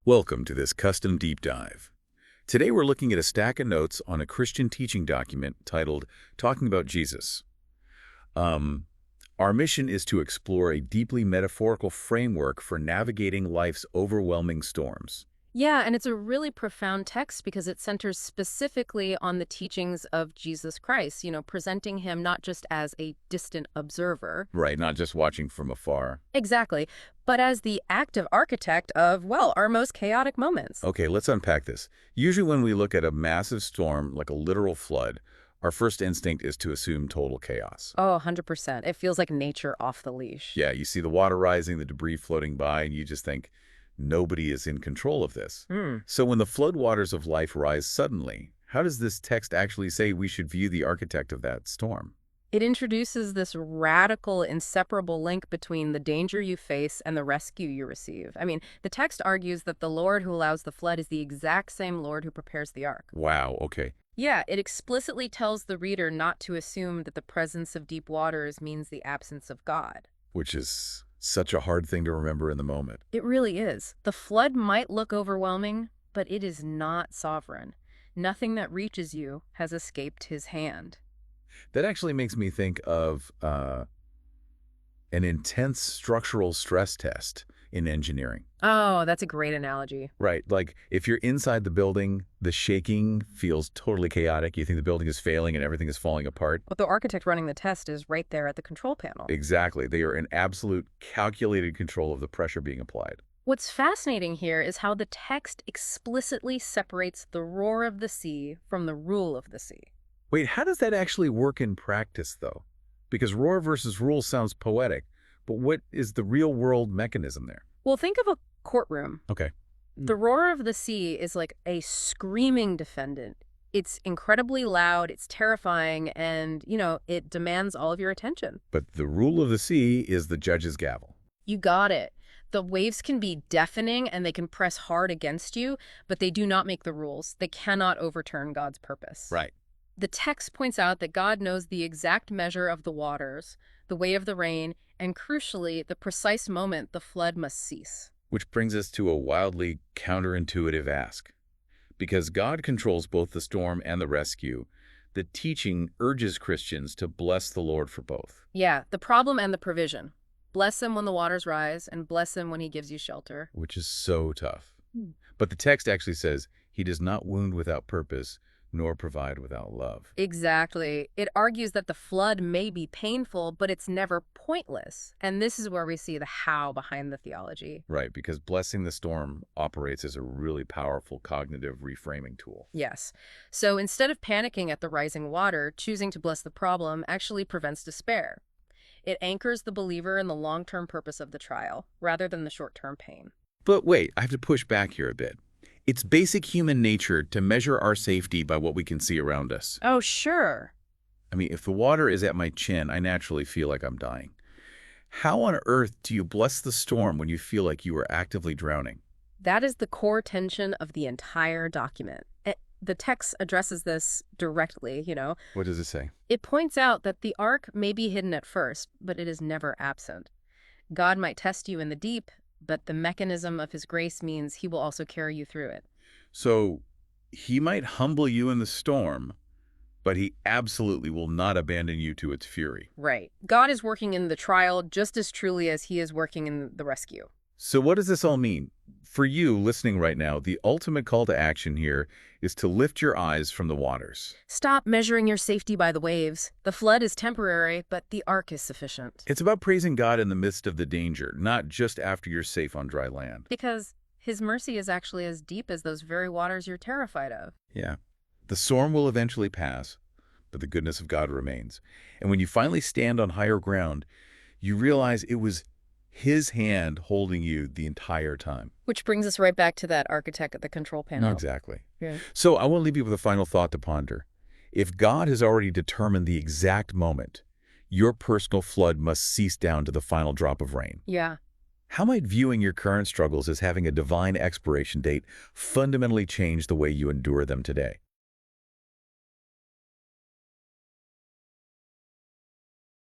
Welcome to this custom deep dive. Today we're looking at a stack of notes on a Christian teaching document titled Talking About Jesus. Our mission is to explore a deeply metaphorical framework for navigating life's overwhelming storms. Yeah, and it's a really profound text because it centers specifically on the teachings of Jesus Christ, presenting him not just as a distant observer. Right, not just watching from afar. Exactly, but as the active architect of, well, our most chaotic moments. Okay, let's unpack this. Usually when we look at a massive storm, like a literal flood, our first instinct is to assume total chaos. Oh, 100%. It feels like nature off the leash. Yeah, you see the water rising, the debris floating by, and you just think, nobody is in control of this. So when the floodwaters of life rise suddenly, how does this text actually say we should view the architect of that storm? It introduces this radical, inseparable link between the danger you face and the rescue you receive. The text argues that the Lord who allows the flood is the exact same Lord who prepares the ark. Wow, okay. Yeah, it explicitly tells the reader not to assume that the presence of deep waters means the absence of God. Which is such a hard thing to remember in the moment. It really is. The flood might look overwhelming, but it is not sovereign. Nothing that reaches you has escaped his hand. That actually makes me think of an intense structural stress test in engineering. Oh, that's a great analogy. Right, like if you're inside the building, the shaking feels totally chaotic. You think the building is failing and everything is falling apart. But the architect running the test is right there at the control panel. Exactly. They are in absolute calculated control of the pressure being applied. What's fascinating here is how the text explicitly separates the roar of the sea from the rule of the sea. Wait, how does that actually work in practice, though? Because roar versus rule sounds poetic, but what is the real-world mechanism there? Well, think of a courtroom. Okay. The roar of the sea is like a screaming defendant. It's incredibly loud, it's terrifying, and, it demands all of your attention. But the rule of the sea is the judge's gavel. You got it. The waves can be deafening and they can press hard against you, but they do not make the rules. They cannot overturn God's purpose. Right. The text points out that God knows the exact measure of the waters, the way of the rain, and crucially, the precise moment the flood must cease. Which brings us to a wildly counterintuitive ask. Because God controls both the storm and the rescue, the teaching urges Christians to bless the Lord for both. Yeah, the problem and the provision. Bless him when the waters rise, and bless him when he gives you shelter. Which is so tough. But the text actually says, he does not wound without purpose, nor provide without love. Exactly. It argues that the flood may be painful, but it's never pointless. And this is where we see the how behind the theology. Right, because blessing the storm operates as a really powerful cognitive reframing tool. Yes. So instead of panicking at the rising water, choosing to bless the problem actually prevents despair. It anchors the believer in the long-term purpose of the trial, rather than the short-term pain. But wait, I have to push back here a bit. It's basic human nature to measure our safety by what we can see around us. Oh, sure. If the water is at my chin, I naturally feel like I'm dying. How on earth do you bless the storm when you feel like you are actively drowning? That is the core tension of the entire document. The text addresses this directly, What does it say? It points out that the ark may be hidden at first, but it is never absent. God might test you in the deep, but the mechanism of his grace means he will also carry you through it. So he might humble you in the storm, but he absolutely will not abandon you to its fury. Right. God is working in the trial just as truly as he is working in the rescue. So what does this all mean? For you listening right now, the ultimate call to action here is to lift your eyes from the waters. Stop measuring your safety by the waves. The flood is temporary, but the ark is sufficient. It's about praising God in the midst of the danger, not just after you're safe on dry land. Because his mercy is actually as deep as those very waters you're terrified of. Yeah. The storm will eventually pass, but the goodness of God remains. And when you finally stand on higher ground, you realize it was his hand holding you the entire time. Which brings us right back to that architect at the control panel. No, exactly. Yeah. So I want to leave you with a final thought to ponder. If God has already determined the exact moment, your personal flood must cease down to the final drop of rain. Yeah. How might viewing your current struggles as having a divine expiration date fundamentally change the way you endure them today?